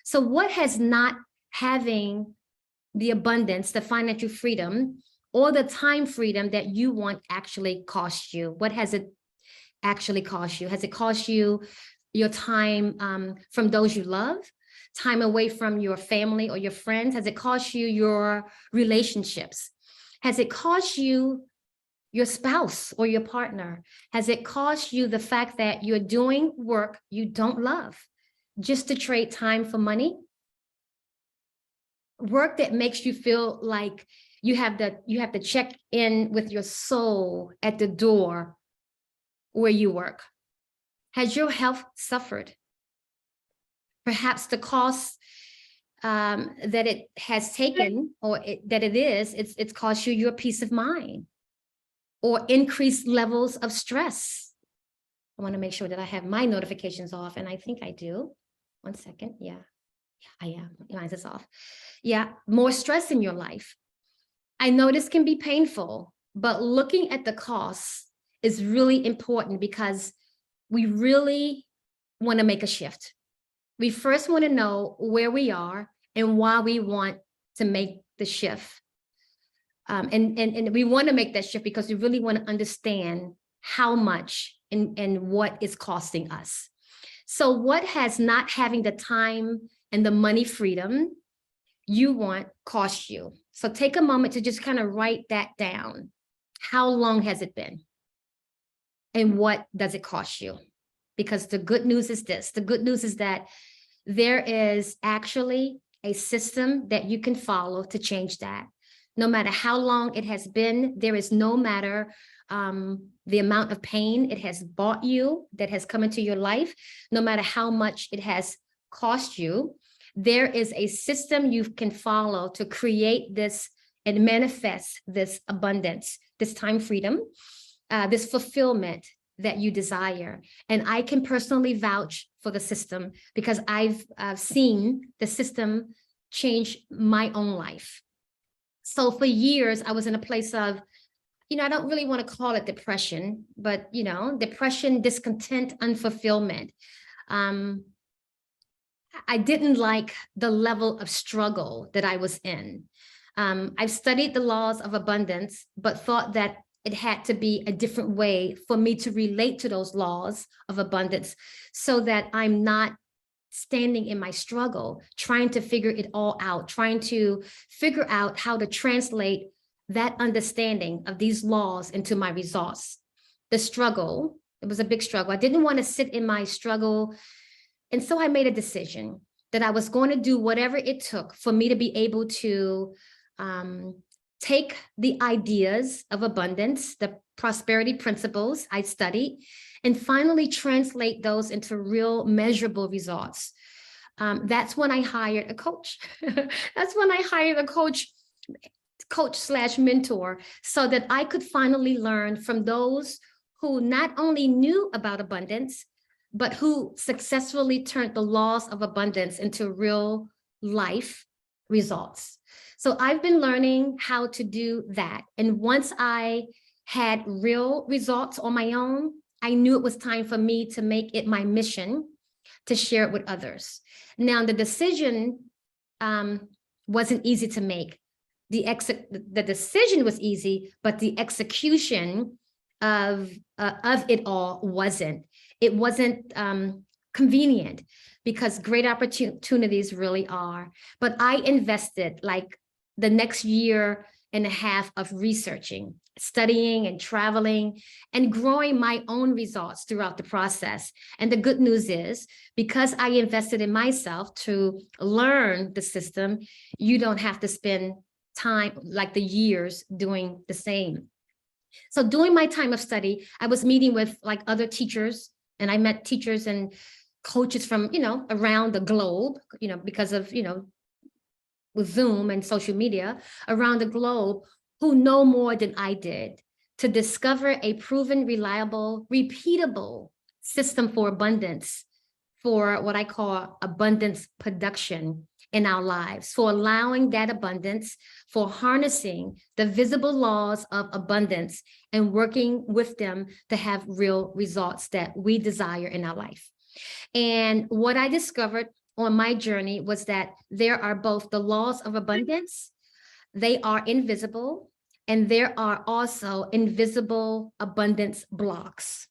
So what has not having the abundance, the financial freedom, or the time freedom that you want actually cost you? What has it actually cost you? Has it cost you your time from those you love, time away from your family or your friends? Has it cost you your relationships? Has it cost you your spouse or your partner? Has it cost you the fact that you're doing work you don't love just to trade time for money? Work that makes you feel like you have to check in with your soul at the door where you work. Has your health suffered? Perhaps the cost that it has taken, or it's cost you your peace of mind, or increased levels of stress. I want to make sure that I have my notifications off, and I think I do. 1 second. Yeah, I am. Mine is off. Yeah, more stress in your life. I know this can be painful, but looking at the costs is really important because we really want to make a shift. We first want to know where we are and why we want to make the shift. And we want to make that shift because we really want to understand how much and what is costing us. So what has not having the time and the money freedom you want cost you? So take a moment to just kind of write that down. How long has it been? And what does it cost you? Because the good news is this. The good news is that there is actually a system that you can follow to change that. No matter how long it has been, there is no matter the amount of pain it has brought you, that has come into your life, no matter how much it has cost you, there is a system you can follow to create this and manifest this abundance, this time freedom, this fulfillment that you desire. And I can personally vouch for the system because I've seen the system change my own life. So for years, I was in a place of, I don't really want to call it depression, but, depression, discontent, unfulfillment. I didn't like the level of struggle that I was in. I've studied the laws of abundance, but thought that it had to be a different way for me to relate to those laws of abundance so that I'm not standing in my struggle, trying to figure it all out, trying to figure out how to translate that understanding of these laws into my results. The struggle, it was a big struggle. I didn't want to sit in my struggle. And so I made a decision that I was going to do whatever it took for me to be able to take the ideas of abundance, the prosperity principles I studied, and finally translate those into real measurable results. That's when I hired a coach. That's when I hired a coach/mentor, so that I could finally learn from those who not only knew about abundance, but who successfully turned the laws of abundance into real life results. So I've been learning how to do that. And once I had real results on my own, I knew it was time for me to make it my mission to share it with others. Now, the decision wasn't easy to make. The decision was easy, but the execution of it all wasn't. It wasn't convenient, because great opportunities really are. But I invested like the next year and a half of researching, studying and traveling and growing my own results throughout the process. And the good news is, because I invested in myself to learn the system, you don't have to spend time, like the years, doing the same. So during my time of study, I was meeting with like other teachers, and I met teachers and coaches from, around the globe, because of, with Zoom and social media around the globe, who know more than I did, to discover a proven, reliable, repeatable system for abundance, for what I call abundance production in our lives, for allowing that abundance, for harnessing the visible laws of abundance and working with them to have real results that we desire in our life. And what I discovered on my journey was that there are both the laws of abundance, they are invisible, and there are also invisible abundance blocks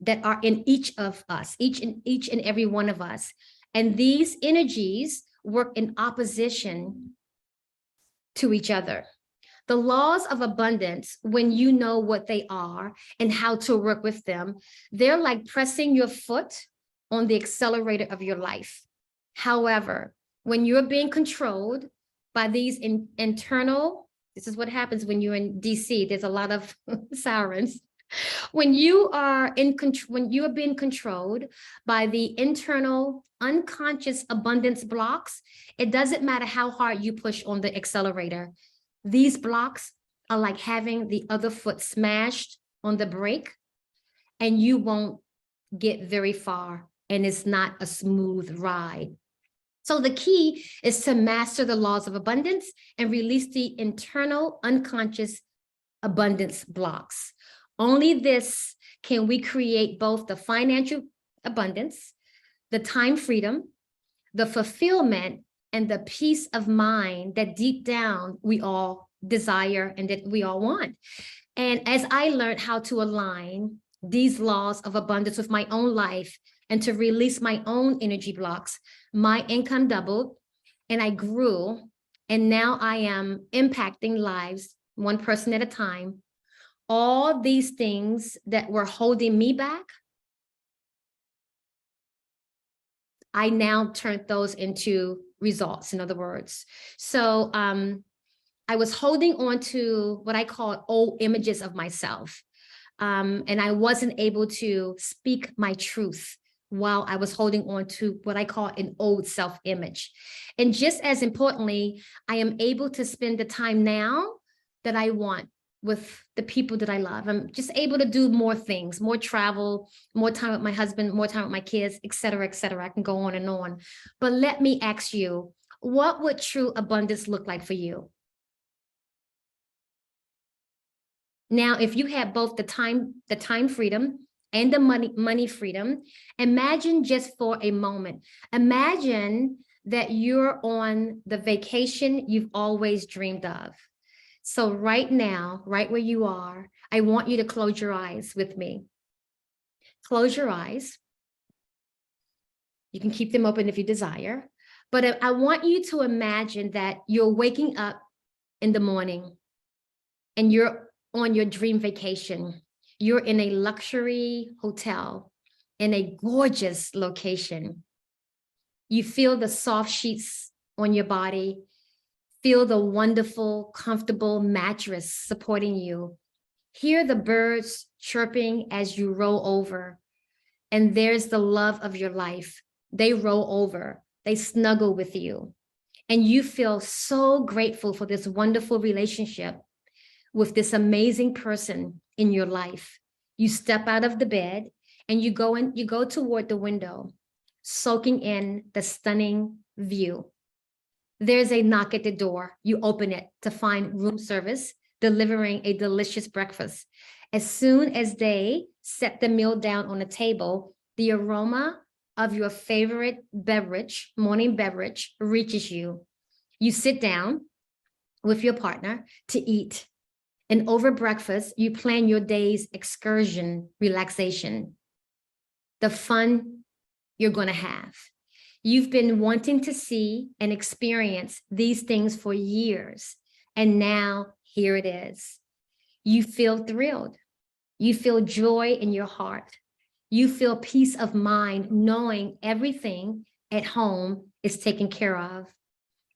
that are in each of us, each and every one of us. And these energies work in opposition to each other. The laws of abundance, when you know what they are and how to work with them, they're like pressing your foot on the accelerator of your life. However, when you're being controlled by these internal, this is what happens when you're in DC, there's a lot of sirens. When you are when you are being controlled by the internal unconscious abundance blocks, it doesn't matter how hard you push on the accelerator. These blocks are like having the other foot smashed on the brake, and you won't get very far, and it's not a smooth ride. So the key is to master the laws of abundance and release the internal unconscious abundance blocks. Only this can we create both the financial abundance, the time freedom, the fulfillment, and the peace of mind that deep down we all desire and that we all want. And as I learned how to align these laws of abundance with my own life and to release my own energy blocks, my income doubled and I grew. And now I am impacting lives one person at a time. All these things that were holding me back, I now turned those into results, in other words. So I was holding on to what I call old images of myself. And I wasn't able to speak my truth while I was holding on to what I call an old self-image. And just as importantly, I am able to spend the time now that I want with the people that I love. I'm just able to do more things, more travel, more time with my husband, more time with my kids, et cetera, et cetera. I can go on and on. But let me ask you, what would true abundance look like for you? Now, if you have both the time freedom and the money freedom, imagine just for a moment, imagine that you're on the vacation you've always dreamed of. So right now, right where you are, I want you to close your eyes with me. Close your eyes. You can keep them open if you desire, but I want you to imagine that you're waking up in the morning and you're on your dream vacation. You're in a luxury hotel in a gorgeous location. You feel the soft sheets on your body. Feel the wonderful, comfortable mattress supporting you. Hear the birds chirping as you roll over. And there's the love of your life. They roll over, they snuggle with you. And you feel so grateful for this wonderful relationship with this amazing person in your life. You step out of the bed and you go toward the window, soaking in the stunning view. There's a knock at the door. You open it to find room service delivering a delicious breakfast. As soon as they set the meal down on the table, the aroma of your favorite beverage, morning beverage, reaches you. You sit down with your partner to eat. And over breakfast, you plan your day's excursion, relaxation, the fun you're going to have. You've been wanting to see and experience these things for years, and now here it is. You feel thrilled. You feel joy in your heart. You feel peace of mind knowing everything at home is taken care of.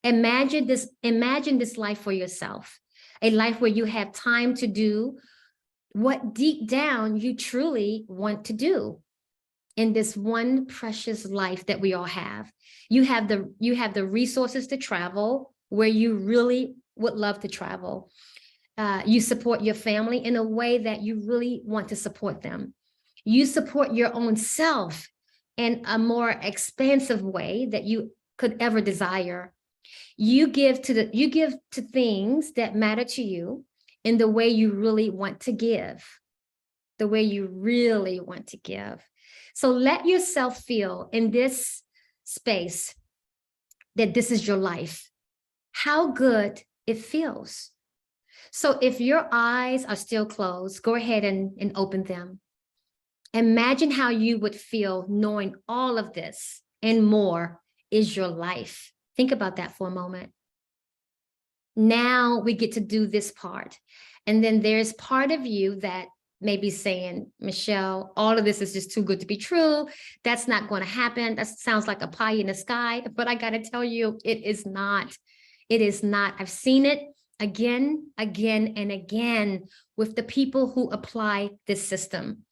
Imagine this life for yourself, a life where you have time to do what deep down you truly want to do. In this one precious life that we all have, you have the resources to travel where you really would love to travel. You support your family in a way that you really want to support them. You support your own self in a more expansive way that you could ever desire. You give to things that matter to you in the way you really want to give, the way you really want to give. So let yourself feel in this space that this is your life, how good it feels. So if your eyes are still closed, go ahead and open them. Imagine how you would feel knowing all of this and more is your life. Think about that for a moment. Now we get to do this part. And then there's part of you that may be saying, Michelle, all of this is just too good to be true. That's not going to happen. That sounds like a pie in the sky. But I got to tell you, it is not. It is not. I've seen it again, and again with the people who apply this system.